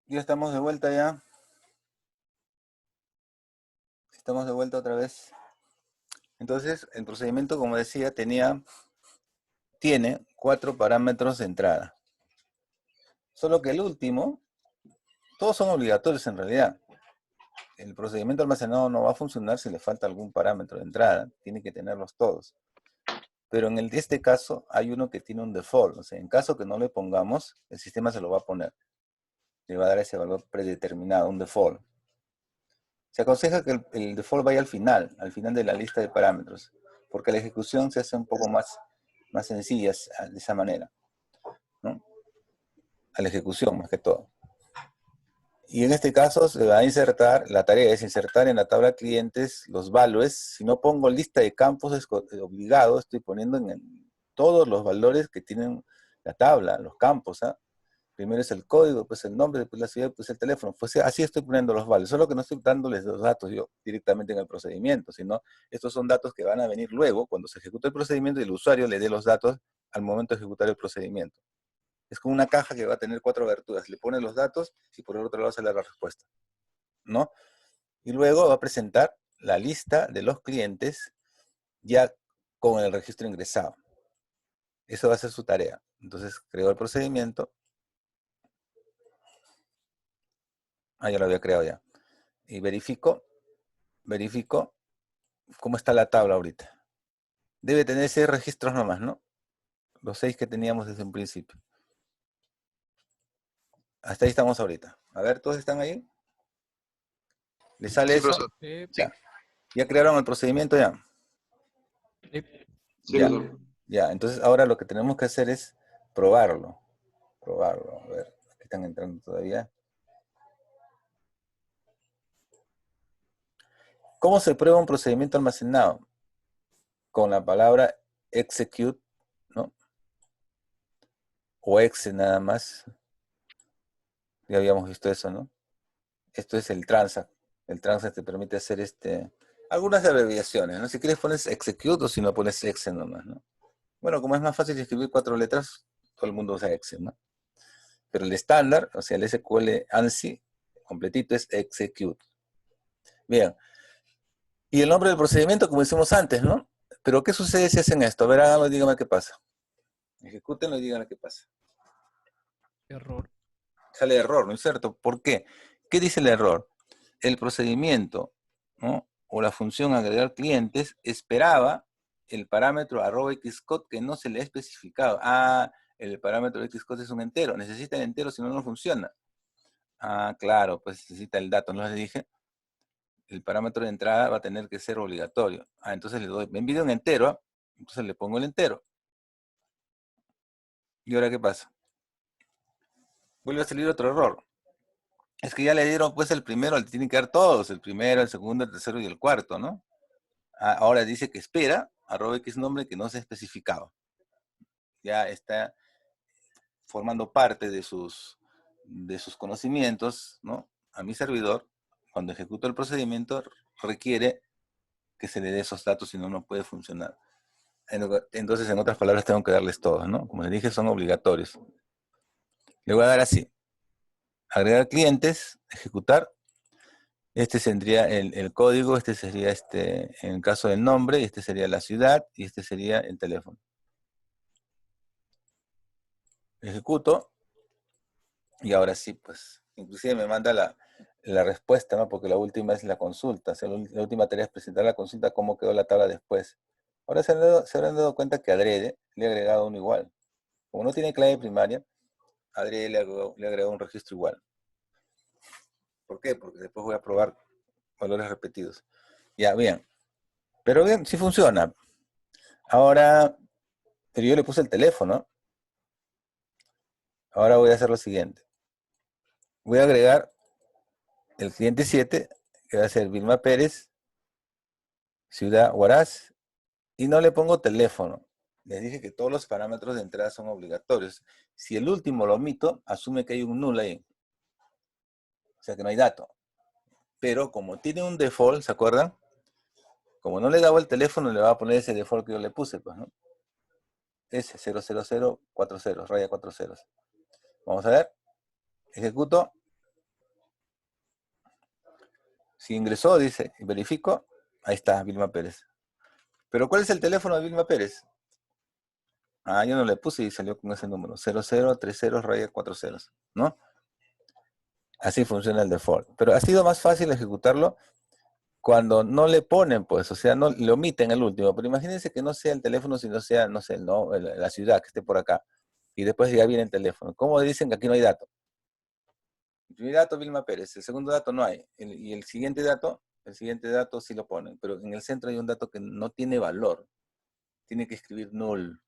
Ya estamos de vuelta ya. Estamos de vuelta otra vez. Entonces, el procedimiento, como decía, tiene 4 parámetros de entrada. Solo que el último, todos son obligatorios en realidad. El procedimiento almacenado no va a funcionar si le falta algún parámetro de entrada. Tiene que tenerlos todos. Pero en este caso hay uno que tiene un default. O sea, en caso que no le pongamos, el sistema se lo va a poner. Le va a dar ese valor predeterminado, un default. Se aconseja que el default vaya al final de la lista de parámetros, porque la ejecución se hace un poco más sencilla de esa manera, ¿no? A la ejecución más que todo. Y en este caso se va a insertar, la tarea es insertar en la tabla clientes los values. Si no pongo lista de campos es obligado, estoy poniendo en todos los valores que tienen la tabla, los campos, ¿ah? Primero es el código, después el nombre, después la ciudad, después el teléfono. Pues así estoy poniendo los values, solo que no estoy dándoles los datos yo directamente en el procedimiento, sino estos son datos que van a venir luego, cuando se ejecute el procedimiento y el usuario le dé los datos al momento de ejecutar el procedimiento. Es como una caja que va a tener 4 aberturas. Le pone los datos y por el otro lado sale la respuesta, ¿no? Y luego va a presentar la lista de los clientes ya con el registro ingresado. Eso va a ser su tarea. Entonces, creo el procedimiento. Ya lo había creado ya. Y verifico cómo está la tabla ahorita. Debe tener 6 registros nomás, ¿no? Los 6 que teníamos desde un principio. Hasta ahí estamos ahorita. A ver, ¿todos están ahí? ¿Les sale Sí, eso? profesor. Sí, Ya. ¿Ya crearon el procedimiento ya? sí. Sí, Ya. profesor. Ya. Entonces ahora lo que tenemos que hacer es probarlo. Probarlo. A ver, aquí están entrando todavía. ¿Cómo se prueba un procedimiento almacenado? Con la palabra execute, ¿no? O exe nada más. Ya habíamos visto eso, ¿no? Esto es el transact. El transact te permite hacer algunas abreviaciones, ¿no? Si quieres pones execute o si no pones exe nomás, ¿no? Bueno, como es más fácil escribir 4 letras, todo el mundo usa exe, ¿no? Pero el estándar, o sea, el SQL ANSI completito es execute. Bien. Y el nombre del procedimiento, como hicimos antes, ¿no? Pero ¿qué sucede si hacen esto? A ver, háganlo y díganme qué pasa. Ejecútenlo y díganme qué pasa. Error. Sale error, ¿no es cierto? ¿Por qué? ¿Qué dice el error? El procedimiento, ¿no? O la función agregar clientes esperaba el parámetro @xcode que no se le ha especificado. El parámetro xcode es un entero. Necesita el entero, si no, no funciona. Claro, pues necesita el dato, ¿no les dije? El parámetro de entrada va a tener que ser obligatorio. Entonces le doy, me envío un entero, entonces le pongo el entero. ¿Y ahora qué pasa? Vuelve a salir otro error. Es que ya le dieron pues el primero, le tienen que dar todos, el primero, el segundo, el tercero y el cuarto, ¿no? Ahora dice que espera, @x nombre que no se ha especificado. Ya está formando parte de sus conocimientos, ¿no? A mi servidor, cuando ejecuto el procedimiento, requiere que se le dé esos datos, si no, no puede funcionar. Entonces, en otras palabras, tengo que darles todos, ¿no? Como les dije, son obligatorios. Le voy a dar así: agregar clientes, ejecutar. Este sería el código, este sería en el caso del nombre, y este sería la ciudad, y este sería el teléfono. Ejecuto, y ahora sí, pues, inclusive me manda la respuesta, ¿no? Porque la última es la consulta, o sea, la última tarea es presentar la consulta, cómo quedó la tabla después. Ahora se habrán dado cuenta que adrede le he agregado uno igual. Como no tiene clave primaria, adrede le he agregado un registro igual. ¿Por qué? Porque después voy a probar valores repetidos. Ya, bien. Pero bien, sí funciona. Ahora, pero yo le puse el teléfono. Ahora voy a hacer lo siguiente. Voy a agregar el cliente 7, que va a ser Vilma Pérez, ciudad Huaraz, y no le pongo teléfono. Les dije que todos los parámetros de entrada son obligatorios. Si el último lo omito, asume que hay un null ahí. O sea que no hay dato. Pero como tiene un default, ¿se acuerdan? Como no le daba el teléfono, le va a poner ese default que yo le puse, pues, ¿no? Ese 00040, raya 4 ceros. Vamos a ver. Ejecuto. Si ingresó, dice, verifico, ahí está, Vilma Pérez. Pero ¿cuál es el teléfono de Vilma Pérez? Ah, yo no le puse y salió con ese número, 0030-40, ¿no? Así funciona el default. Pero ha sido más fácil ejecutarlo cuando no le ponen, pues, o sea, no le omiten el último. Pero imagínense que no sea el teléfono, sino sea, no sé, no, la ciudad que esté por acá. Y después ya viene el teléfono. ¿Cómo dicen que aquí no hay dato? El primer dato, Vilma Pérez. El segundo dato no hay. Y el siguiente dato sí lo ponen. Pero en el centro hay un dato que no tiene valor. Tiene que escribir null.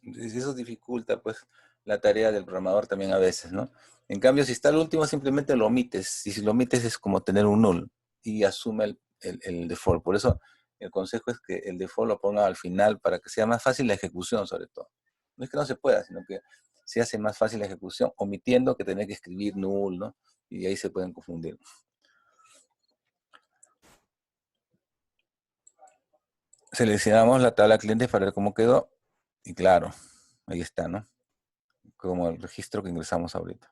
Entonces, eso dificulta, pues, la tarea del programador también a veces, ¿no? En cambio, si está el último, simplemente lo omites. Y si lo omites es como tener un null. Y asume el default. Por eso, el consejo es que el default lo ponga al final para que sea más fácil la ejecución, sobre todo. No es que no se pueda, sino que se hace más fácil la ejecución, omitiendo que tener que escribir null, ¿no? Y ahí se pueden confundir. Seleccionamos la tabla clientes para ver cómo quedó. Y claro, ahí está, ¿no? Como el registro que ingresamos ahorita.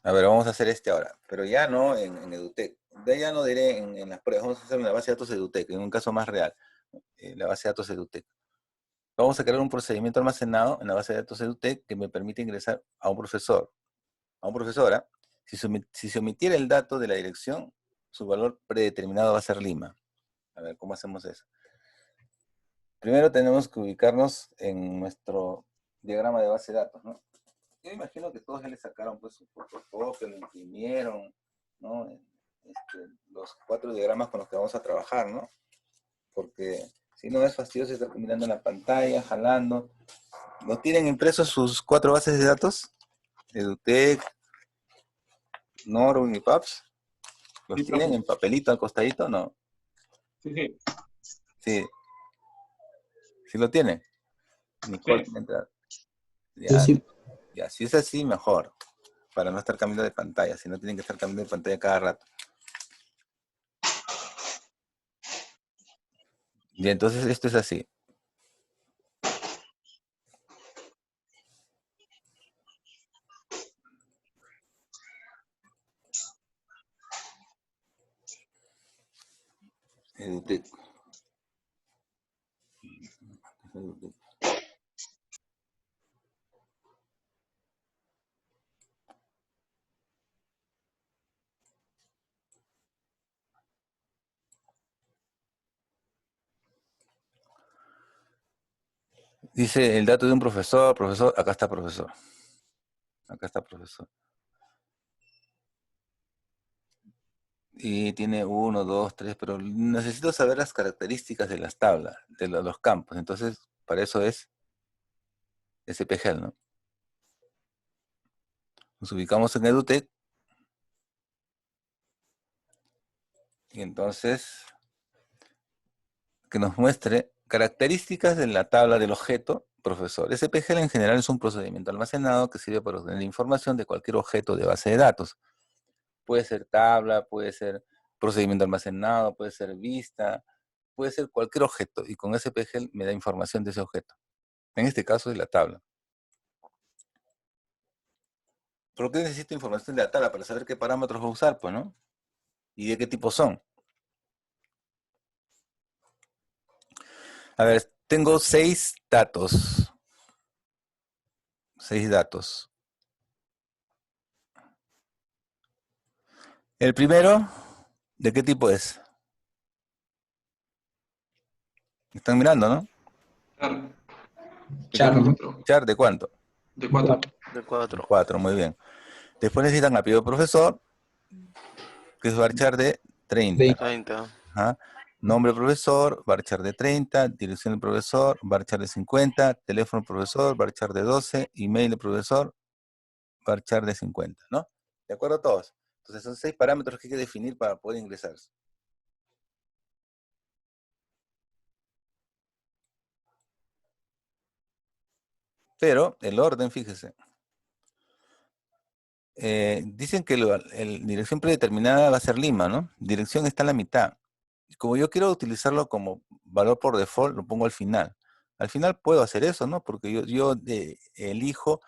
A ver, vamos a hacer este ahora, pero ya no en EduTech. De ahí ya no diré en las pruebas, vamos a hacer en la base de datos EduTech, en un caso más real, la base de datos EduTech. Vamos a crear un procedimiento almacenado en la base de datos EduTech que me permite ingresar a un profesor. A un profesora, si se omitiera el dato de la dirección, su valor predeterminado va a ser Lima. A ver, ¿cómo hacemos eso? Primero tenemos que ubicarnos en nuestro diagrama de base de datos, ¿no? Yo imagino que todos ya le sacaron pues su fotocopia, lo imprimieron, ¿no? Los 4 diagramas con los que vamos a trabajar, ¿no? Porque si no es fastidioso estar mirando en la pantalla, jalando. ¿No tienen impresos sus 4 bases de datos? EduTech, Noro y PAPS. ¿Los Sí, tienen profe. en papelito al costadito? No. Sí, sí. Sí, sí lo tienen. Nicole Sí. tiene entrada. Yo Ya, sí, ya, si es así, mejor. Para no estar cambiando de pantalla, si no tienen que estar cambiando de pantalla cada rato. Y entonces esto es así. EduTech. Dice el dato de un profesor, acá está profesor. Acá está profesor. Y tiene 1, 2, 3, pero necesito saber las características de las tablas, de los campos. Entonces, para eso es SPGL, ¿no? Nos ubicamos en EduTech. Y entonces, que nos muestre características de la tabla del objeto profesor. SPGL en general es un procedimiento almacenado que sirve para obtener información de cualquier objeto de base de datos. Puede ser tabla, puede ser procedimiento almacenado, puede ser vista, puede ser cualquier objeto. Y con SPGL me da información de ese objeto. En este caso es la tabla. ¿Por qué necesito información de la tabla? Para saber qué parámetros voy a usar, pues, ¿no? Y de qué tipo son. A ver, tengo 6 datos. 6 datos. El primero, ¿de qué tipo es? Están mirando, ¿no? Char. Char, ¿no? ¿Char de cuánto? De 4. De De 4. 4, muy bien. Después necesitan apellido profesor, que es varchar de 30. 30. Ajá. Nombre profesor, varchar de 30. Dirección del profesor, varchar de 50. Teléfono profesor, varchar de 12. Email del profesor, varchar de 50, ¿no? ¿De acuerdo todos? Entonces son 6 parámetros que hay que definir para poder ingresar. Pero el orden, fíjese. Dicen que la dirección predeterminada va a ser Lima, ¿no? Dirección está en la mitad. Como yo quiero utilizarlo como valor por default, lo pongo al final. Al final puedo hacer eso, ¿no? Porque yo elijo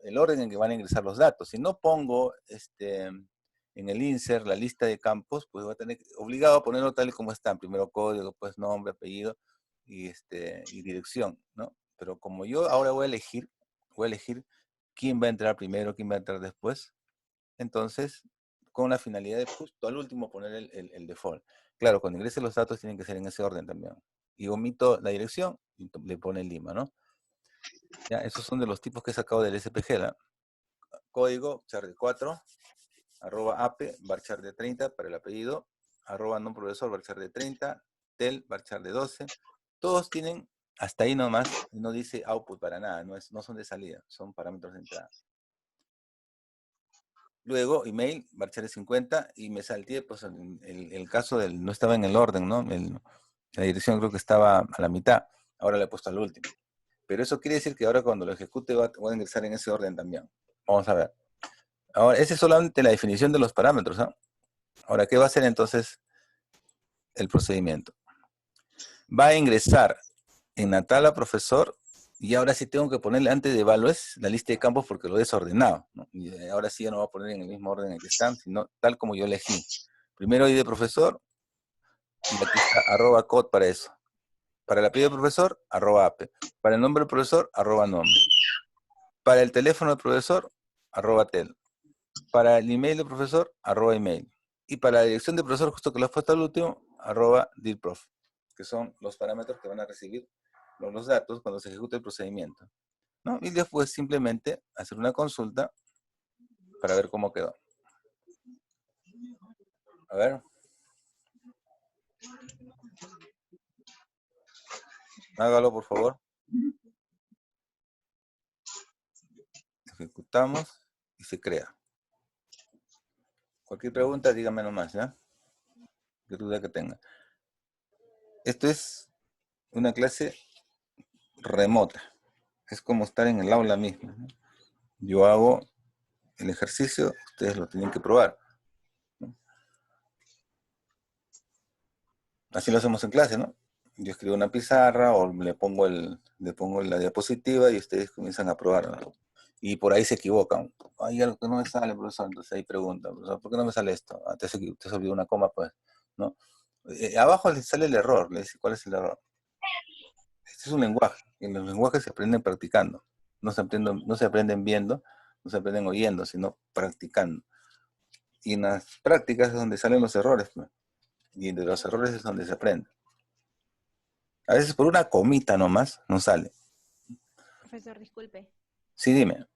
el orden en que van a ingresar los datos. Si no pongo en el insert la lista de campos, pues voy a tener obligado a ponerlo tal y como están. Primero código, después nombre, apellido y dirección, ¿no? Pero como yo ahora voy a elegir quién va a entrar primero, quién va a entrar después, entonces, con la finalidad de justo al último poner el default. Claro, cuando ingrese los datos tienen que ser en ese orden también. Y omito la dirección y le pone Lima, ¿no? Ya, esos son de los tipos que he sacado del SPG, ¿no? Código, char de 4, arroba ape, varchar de 30 para el apellido, arroba no profesor, varchar de 30, tel, varchar de 12. Todos tienen, hasta ahí nomás, no dice output para nada, no son de salida, son parámetros de entrada. Luego, email, varchar de 50, y me salté, pues, el caso del, no estaba en el orden, ¿no? La dirección creo que estaba a la mitad, ahora le he puesto al último. Pero eso quiere decir que ahora cuando lo ejecute va a ingresar en ese orden también. Vamos a ver. Ahora, esa es solamente la definición de los parámetros, ¿no? Ahora, ¿qué va a hacer entonces el procedimiento? Va a ingresar en Natala profesor, y ahora sí tengo que ponerle antes de evalues la lista de campos porque lo he desordenado, ¿no? Y ahora sí ya no va a poner en el mismo orden en el que están, sino tal como yo elegí. Primero ID de profesor, y aquí está arroba code para eso. Para el apellido de profesor, arroba ape. Para el nombre del profesor, arroba nombre. Para el teléfono del profesor, arroba tel. Para el email del profesor, arroba email. Y para la dirección del profesor, justo que lo he puesto al último, arroba dirprof, que son los parámetros que van a recibir los datos cuando se ejecute el procedimiento, ¿no? Y después simplemente hacer una consulta para ver cómo quedó. A ver. Hágalo, por favor. Ejecutamos y se crea. Cualquier pregunta, dígame nomás, ¿ya? Qué duda que tenga. Esto es una clase remota. Es como estar en el aula misma, ¿no? Yo hago el ejercicio, ustedes lo tienen que probar, ¿no? Así lo hacemos en clase, ¿no? Yo escribo una pizarra o le pongo la diapositiva y ustedes comienzan a probar, ¿no? Y por ahí se equivocan. Hay algo que no me sale, profesor, entonces ahí preguntan, profesor, ¿por qué no me sale esto? Ah, te se olvidó una coma, pues, ¿no? Abajo les sale el error, le dice cuál es el error. Este es un lenguaje, y los lenguajes se aprenden practicando. No se aprenden viendo, no se aprenden oyendo, sino practicando. Y en las prácticas es donde salen los errores, ¿no? Y de los errores es donde se aprende. A veces por una comita nomás no sale. Profesor, disculpe. Sí, dime.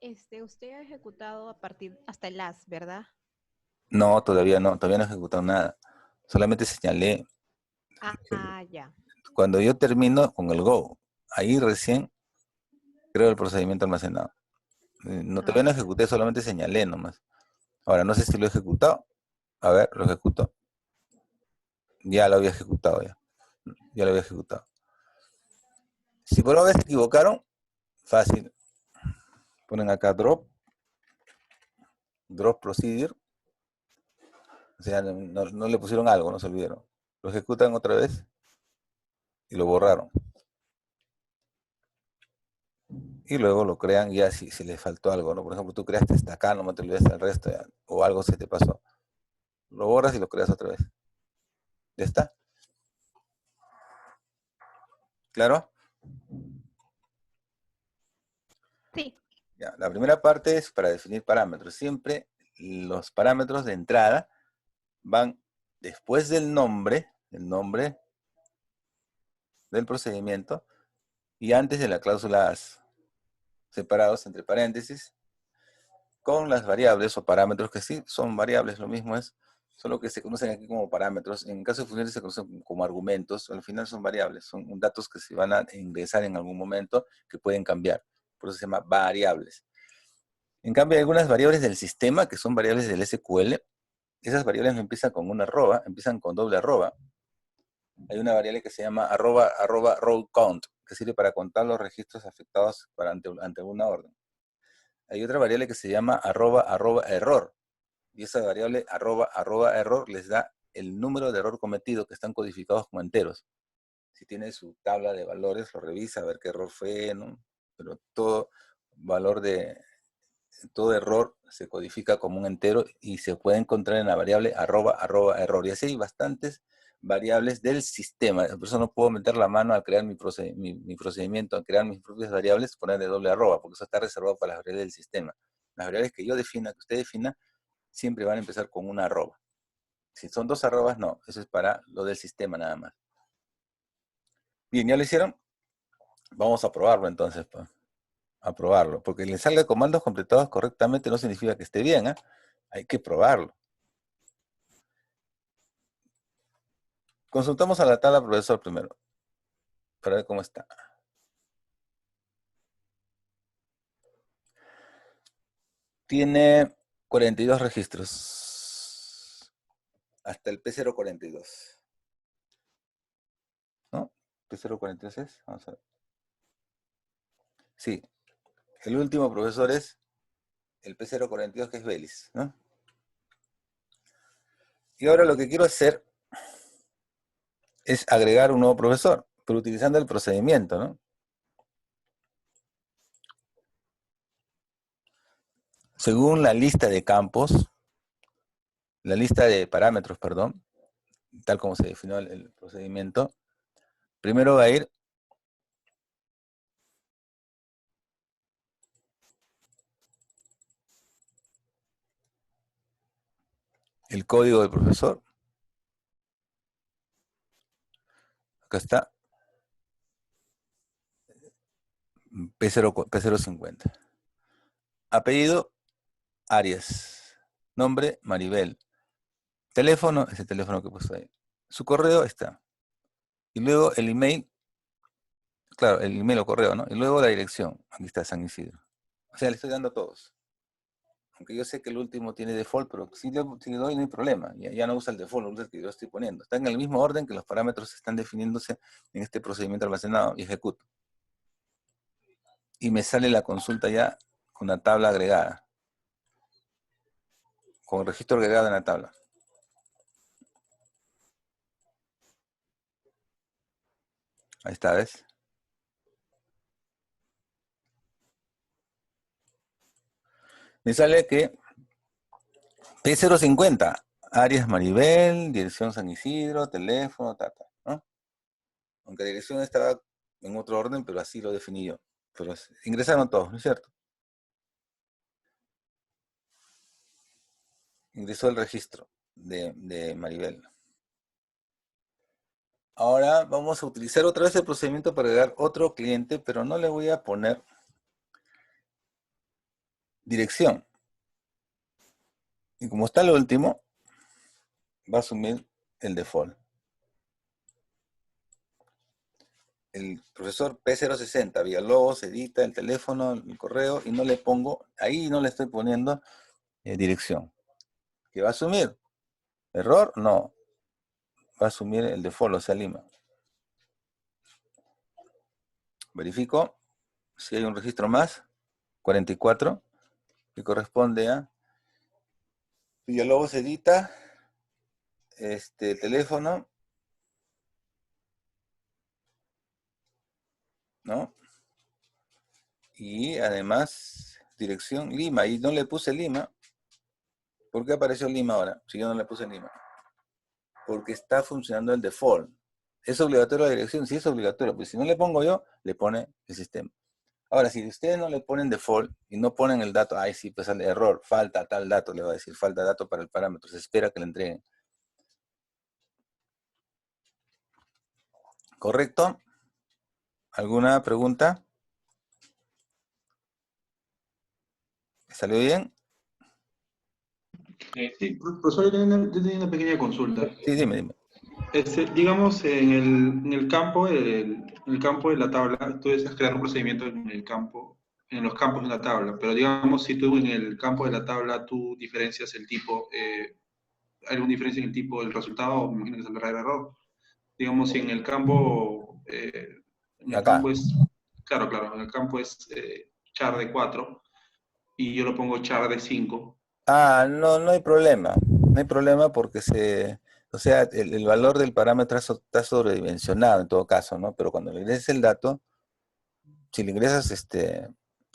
Usted ha ejecutado a partir hasta el as, ¿verdad? No, todavía no he ejecutado nada. Solamente señalé. Ya. Cuando yo termino con el go, ahí recién creo el procedimiento almacenado. Todavía no ejecuté, solamente señalé nomás. Ahora, no sé si lo he ejecutado. A ver, lo ejecuto. Ya lo había ejecutado ya. Ya lo había ejecutado. Si por una vez se equivocaron, fácil. Ponen acá drop procedure. O sea, no le pusieron algo, no se olvidaron. Lo ejecutan otra vez y lo borraron. Y luego lo crean ya si les faltó algo, ¿no? Por ejemplo, tú creaste hasta acá, no te olvides del resto, ya, o algo se te pasó. Lo borras y lo creas otra vez. ¿Ya está? ¿Claro? Sí. Ya, la primera parte es para definir parámetros. Siempre los parámetros de entrada van después del nombre del procedimiento y antes de la cláusula as, separados entre paréntesis, con las variables o parámetros que sí son variables, lo mismo es, solo que se conocen aquí como parámetros. En caso de funciones se conocen como argumentos, al final son variables, son datos que se van a ingresar en algún momento que pueden cambiar, por eso se llama variables. En cambio, hay algunas variables del sistema que son variables del SQL. Esas variables no empiezan con una arroba, empiezan con doble arroba. Hay una variable que se llama arroba row count, que sirve para contar los registros afectados ante una orden. Hay otra variable que se llama arroba error, y esa variable arroba error les da el número de error cometido, que están codificados como enteros. Si tiene su tabla de valores, lo revisa a ver qué error fue, ¿no? Pero todo valor de todo error se codifica como un entero y se puede encontrar en la variable @error. Y así hay bastantes variables del sistema. Por eso no puedo meter la mano al crear mi procedimiento, al crear mis propias variables, ponerle doble arroba, porque eso está reservado para las variables del sistema. Las variables que yo defina, que usted defina, siempre van a empezar con una arroba. Si son 2 arrobas, no. Eso es para lo del sistema nada más. Bien, ¿ya lo hicieron? Vamos a probarlo entonces, pues. A probarlo. Porque le salga comandos completados correctamente no significa que esté bien, ¿eh? Hay que probarlo. Consultamos a la tabla profesor primero, para ver cómo está. Tiene 42 registros. Hasta el P042. ¿No? ¿P042 es? Vamos a ver. Sí. El último profesor es el P042, que es Belis, ¿no? Y ahora lo que quiero hacer es agregar un nuevo profesor, pero utilizando el procedimiento, ¿no? Según la lista de campos, la lista de parámetros, perdón, tal como se definió el procedimiento, primero va a ir el código del profesor. Acá está. P050. Apellido, Arias. Nombre, Maribel. Teléfono, ese teléfono que puso ahí. Su correo está. Y luego el email, claro, el email o correo, ¿no? Y luego la dirección. Aquí está San Isidro. O sea, le estoy dando a todos. Aunque yo sé que el último tiene default, pero si le doy no hay problema. Ya no usa el default, usa el que yo estoy poniendo. Está en el mismo orden que los parámetros están definiéndose en este procedimiento almacenado y ejecuto. Y me sale la consulta ya con la tabla agregada. Con el registro agregado en la tabla. Ahí está, ¿ves? Me sale que P050, Arias Maribel, dirección San Isidro, teléfono, ¿no? Aunque la dirección estaba en otro orden, pero así lo definí yo. Pero ingresaron todos, ¿no es cierto? Ingresó el registro de Maribel. Ahora vamos a utilizar otra vez el procedimiento para agregar otro cliente, pero no le voy a poner dirección. Y como está lo último, va a asumir el default. El profesor P060, Villalobos, edita el teléfono, el correo, y no le pongo, ahí no le estoy poniendo dirección. ¿Qué va a asumir? ¿Error? No. Va a asumir el default, o sea, Lima. Verifico si hay un registro más, 44, que corresponde a Villalobos edita, teléfono, ¿no? Y además, dirección Lima, y no le puse Lima. ¿Por qué apareció Lima ahora? Si yo no le puse Lima. Porque está funcionando el default. ¿Es obligatorio la dirección? Sí, es obligatorio, pues si no le pongo yo, le pone el sistema. Ahora, si ustedes no le ponen default y no ponen el dato, ay, sí, pues sale error, falta tal dato, le va a decir, falta dato para el parámetro, se espera que le entreguen. ¿Correcto? ¿Alguna pregunta? ¿Salió bien? Sí, profesor, yo tenía una pequeña consulta. Sí, dime. Digamos, en el campo, en el campo de la tabla, tú deseas crear un procedimiento en el campo, en los campos de la tabla, pero digamos, si tú en el campo de la tabla tú diferencias el tipo, ¿hay alguna diferencia en el tipo del resultado? Me imagino que saldrá el error. Digamos, si en el Acá. campo es, claro, en el campo es char de 4 y yo lo pongo char de 5. Ah, no hay problema. No hay problema porque o sea, el valor del parámetro está sobredimensionado en todo caso, ¿no? Pero cuando le ingreses el dato, si le ingresas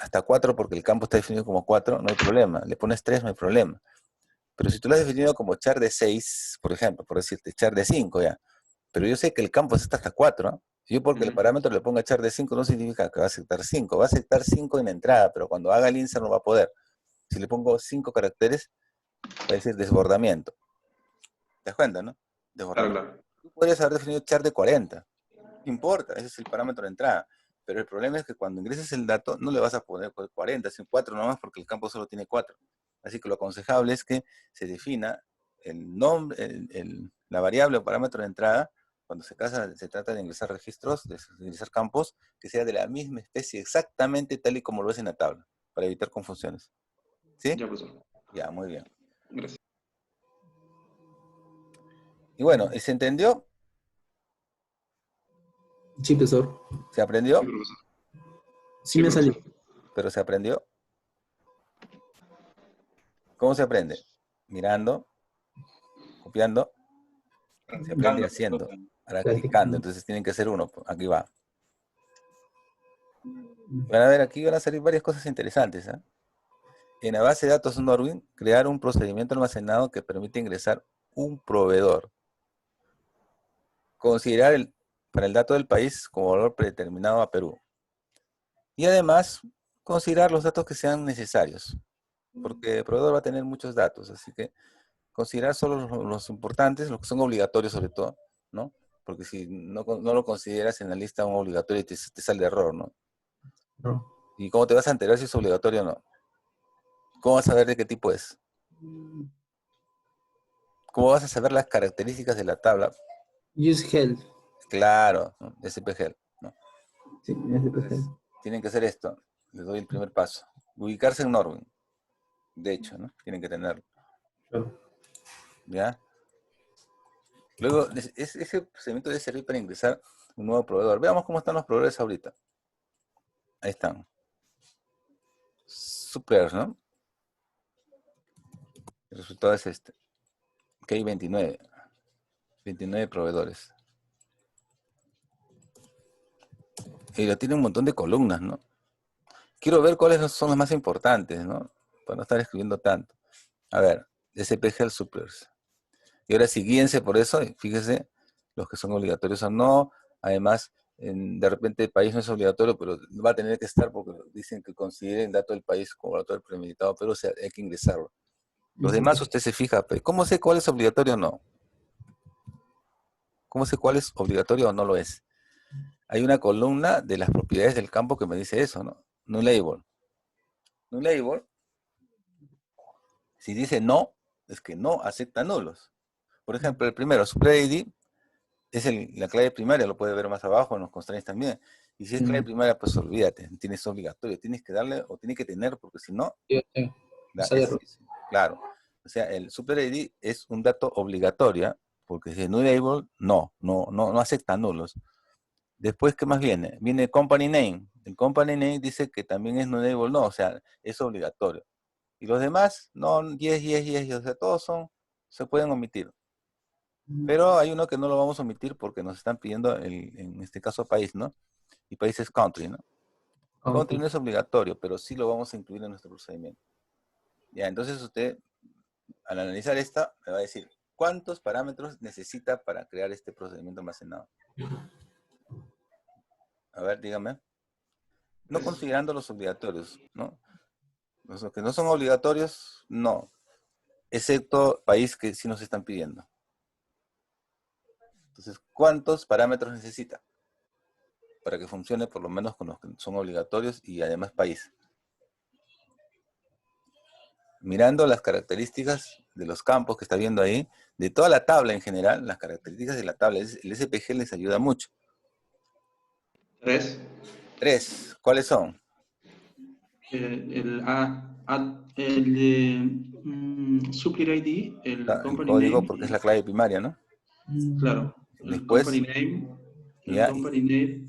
hasta 4 porque el campo está definido como 4, no hay problema. Le pones 3, no hay problema. Pero si tú lo has definido como char de 6, por ejemplo, por decirte, char de 5 ya, pero yo sé que el campo está hasta 4, ¿no? Yo porque el parámetro le ponga char de 5 no significa que va a aceptar 5, va a aceptar 5 en la entrada, pero cuando haga el insert no va a poder. Si le pongo 5 caracteres, va a decir desbordamiento. ¿Te das cuenta, no? Desbordamiento. Claro, claro. Tú podrías haber definido char de 40, no importa, ese es el parámetro de entrada. Pero el problema es que cuando ingreses el dato no le vas a poner 40, sino 4 nomás porque el campo solo tiene 4. Así que lo aconsejable es que se defina el nombre, la variable o parámetro de entrada, cuando se trata de ingresar registros, de ingresar campos, que sea de la misma especie exactamente tal y como lo es en la tabla, para evitar confusiones. ¿Sí? Ya, profesor. Ya, muy bien. Gracias. Y bueno, ¿y se entendió? Sí, profesor. ¿Se aprendió? Sí, profesor. Sí me profesor. salió. ¿Pero se aprendió? ¿Cómo se aprende? Mirando, copiando, se aprende haciendo, practicando. Entonces tienen que ser uno. Aquí va. Van a ver, aquí van a salir varias cosas interesantes. ¿Eh? En la base de datos Norwin, crear un procedimiento almacenado que permite ingresar un proveedor. Considerar para el dato del país como valor predeterminado a Perú. Y además, considerar los datos que sean necesarios. Porque el proveedor va a tener muchos datos, así que considerar solo los importantes, los que son obligatorios sobre todo, ¿no? Porque si no lo consideras en la lista un obligatorio te sale error, ¿no? No. ¿Y cómo te vas a enterar si es obligatorio o no? ¿Cómo vas a saber de qué tipo es? ¿Cómo vas a saber las características de la tabla? Use help. Claro, ¿no? SPGL, ¿no? Sí, Entonces, tienen que hacer esto. Les doy el primer paso. Ubicarse en Norwin. De hecho, ¿no? Tienen que tenerlo. Claro. ¿Ya? Luego, ese procedimiento debe servir para ingresar un nuevo proveedor. Veamos cómo están los proveedores ahorita. Ahí están. Suppliers, ¿no? El resultado es este. Que hay 29. 29 proveedores. Y lo tiene un montón de columnas, ¿no? Quiero ver cuáles son los más importantes, ¿no? Para no estar escribiendo tanto. A ver, SPGL Suppliers. Y ahora sí, guíense por eso, y fíjense los que son obligatorios o no. Además, de repente el país no es obligatorio, pero va a tener que estar porque dicen que consideren dato del país como obligatorio premeditado, pero o sea, hay que ingresarlo. Los demás usted se fija, pero ¿cómo sé cuál es obligatorio o no? ¿Cómo sé cuál es obligatorio o no lo es? Hay una columna de las propiedades del campo que me dice eso, ¿no? Nullable. Nullable, si dice no, es que no acepta nulos. Por ejemplo, el primero, Supply ID, es la clave primaria, lo puede ver más abajo en los constraints también. Y si es clave primaria, pues olvídate, tienes obligatorio, tienes que darle o tiene que tener, porque si no, claro. O sea, el Super ID es un dato obligatorio, porque si es nullable, no acepta nulos. Después, ¿qué más viene? Viene company name. El company name dice que también es nullable, no, o sea, es obligatorio. Y los demás, no, yes, o sea, todos se pueden omitir. Pero hay uno que no lo vamos a omitir porque nos están pidiendo, en este caso, país, ¿no? Y país es country, ¿no? Country no es obligatorio, pero sí lo vamos a incluir en nuestro procedimiento. Ya, entonces usted, al analizar esta, me va a decir, ¿cuántos parámetros necesita para crear este procedimiento almacenado? A ver, dígame. No considerando los obligatorios, ¿no? Los que no son obligatorios, no. Excepto país que sí nos están pidiendo. Entonces, ¿cuántos parámetros necesita para que funcione por lo menos con los que son obligatorios y además país? Mirando las características de los campos que está viendo ahí, de toda la tabla en general, las características de la tabla, el SPG les ayuda mucho. 3. 3, ¿cuáles son? El de Supplier ID, el El company código, name. porque es la clave primaria, ¿no? Claro, el Después, company name, ya,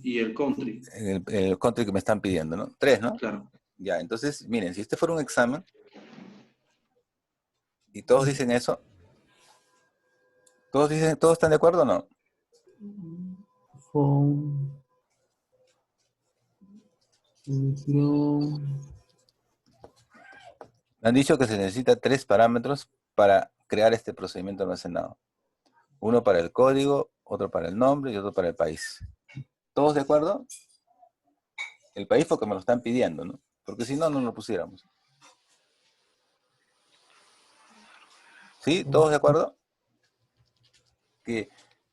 y el country. el country que me están pidiendo, ¿no? 3, ¿no? Claro. Ya, entonces, miren, si este fuera un examen, y todos dicen eso, ¿todos están de acuerdo o no? Definición. Me han dicho que se necesita 3 parámetros para crear este procedimiento almacenado. Uno para el código, otro para el nombre y otro para el país. ¿Todos de acuerdo? El país porque me lo están pidiendo, ¿no? Porque si no, no lo pusiéramos. ¿Sí? ¿Todos de acuerdo? Que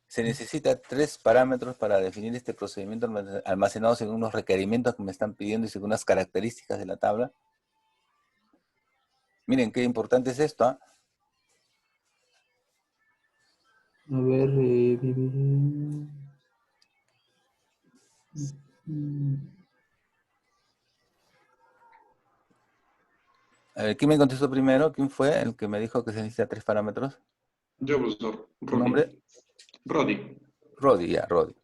se necesita 3 parámetros para definir este procedimiento almacenado según unos requerimientos que me están pidiendo y según unas características de la tabla. Miren qué importante es esto, ¿ah? A ver, A ver, ¿quién me contestó primero? ¿Quién fue el que me dijo que se necesita 3 parámetros? Yo, profesor. ¿Tu nombre? Rodi. Rodi, ya, Rodi.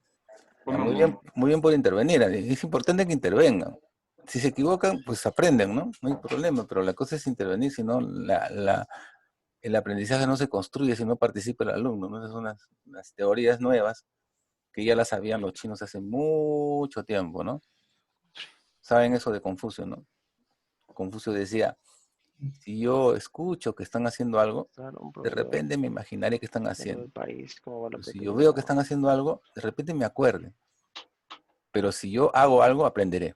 Ya, muy bien por intervenir. Es importante que intervengan. Si se equivocan, pues aprenden, ¿no? No hay problema, pero la cosa es intervenir, si no, el aprendizaje no se construye si no participa el alumno, ¿no? Esas son unas teorías nuevas que ya las sabían los chinos hace mucho tiempo, ¿no? Saben eso de Confucio, ¿no? Confucio decía, si yo escucho que están haciendo algo, de repente me imaginaré que están haciendo. Pero si yo veo que están haciendo algo, de repente me acuerde. Pero si yo hago algo, aprenderé.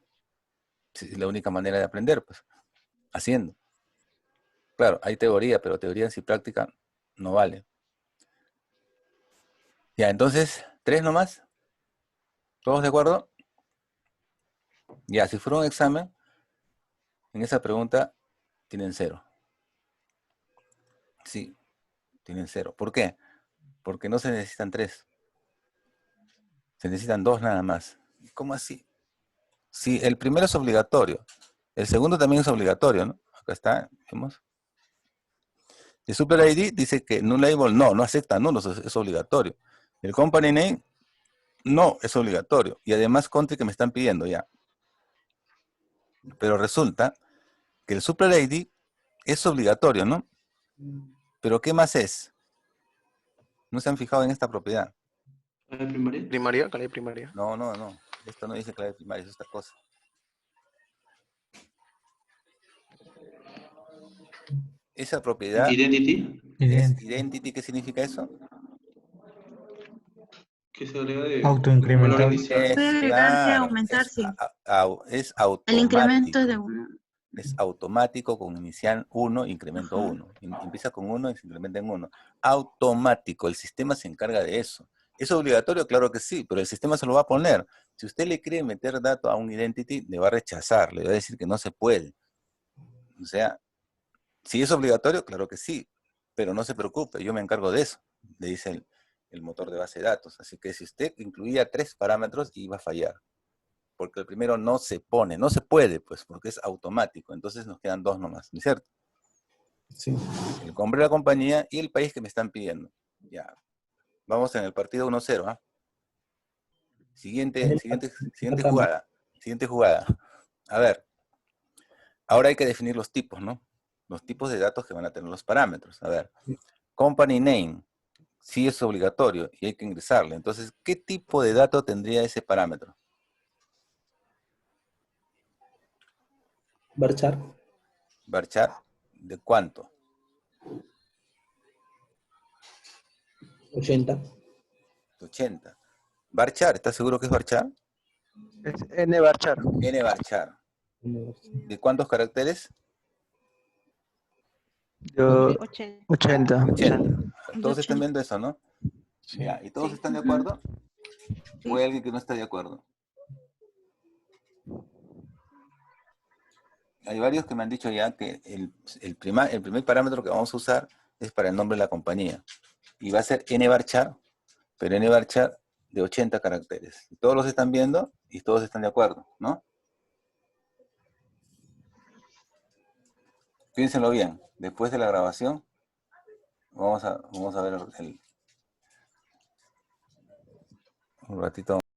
Es la única manera de aprender, pues, haciendo. Claro, hay teoría, pero teoría en sí práctica no vale. Ya, entonces, 3 nomás. ¿Todos de acuerdo? Ya, si fuera un examen, en esa pregunta tienen 0. Sí, tienen 0. ¿Por qué? Porque no se necesitan 3. Se necesitan 2 nada más. ¿Cómo así? Sí, el primero es obligatorio. El segundo también es obligatorio, ¿no? Acá está, vemos. El Super ID dice que null label no acepta nulos, es obligatorio. El company name no es obligatorio. Y además country que me están pidiendo ya. Pero resulta que el Super ID es obligatorio, ¿no? Pero ¿qué más es? ¿No se han fijado en esta propiedad? ¿Clave primaria? Primaria, clave primaria. No. Esto no dice clave primaria, es otra cosa. Esa propiedad Identity. es identity. ¿Qué significa eso? Que se agrega de Autoincremental. valor inicial. Es, Puede agregarse, claro, aumentarse. es El incremento es de automático. 1. Es automático con inicial 1, incremento Ajá. 1. Empieza con 1 y se incrementa en 1. Automático, el sistema se encarga de eso. ¿Es obligatorio? Claro que sí, pero el sistema se lo va a poner. Si usted le quiere meter datos a un identity, le va a rechazar, le va a decir que no se puede. O sea, si es obligatorio, claro que sí, pero no se preocupe, yo me encargo de eso, le dice el motor de base de datos. Así que si usted incluía 3 parámetros, iba a fallar. Porque el primero no se pone, no se puede, pues, porque es automático. Entonces nos quedan 2 nomás, ¿no es cierto? Sí. El nombre de la compañía y el país que me están pidiendo. Ya. Vamos en el partido 1-0, ¿ah? Siguiente jugada. Siguiente jugada. A ver. Ahora hay que definir los tipos, ¿no? Los tipos de datos que van a tener los parámetros. A ver. Company name. Sí es obligatorio y hay que ingresarle. Entonces, ¿qué tipo de dato tendría ese parámetro? Varchar. ¿Varchar? ¿De cuánto? 80. 80. ¿Varchar? ¿Estás seguro que es varchar? Es N varchar. N varchar. ¿De cuántos caracteres? Yo 80. 80. 80. Todos De están 80. viendo eso, ¿no? Sí. Ya. ¿Y todos Sí. están de acuerdo? ¿O hay alguien que no está de acuerdo? Hay varios que me han dicho ya que el primer parámetro que vamos a usar es para el nombre de la compañía. Y va a ser nvarchar, pero nvarchar de 80 caracteres. Y todos los están viendo y todos están de acuerdo, ¿no? Piénsenlo bien. Después de la grabación, vamos a ver un ratito.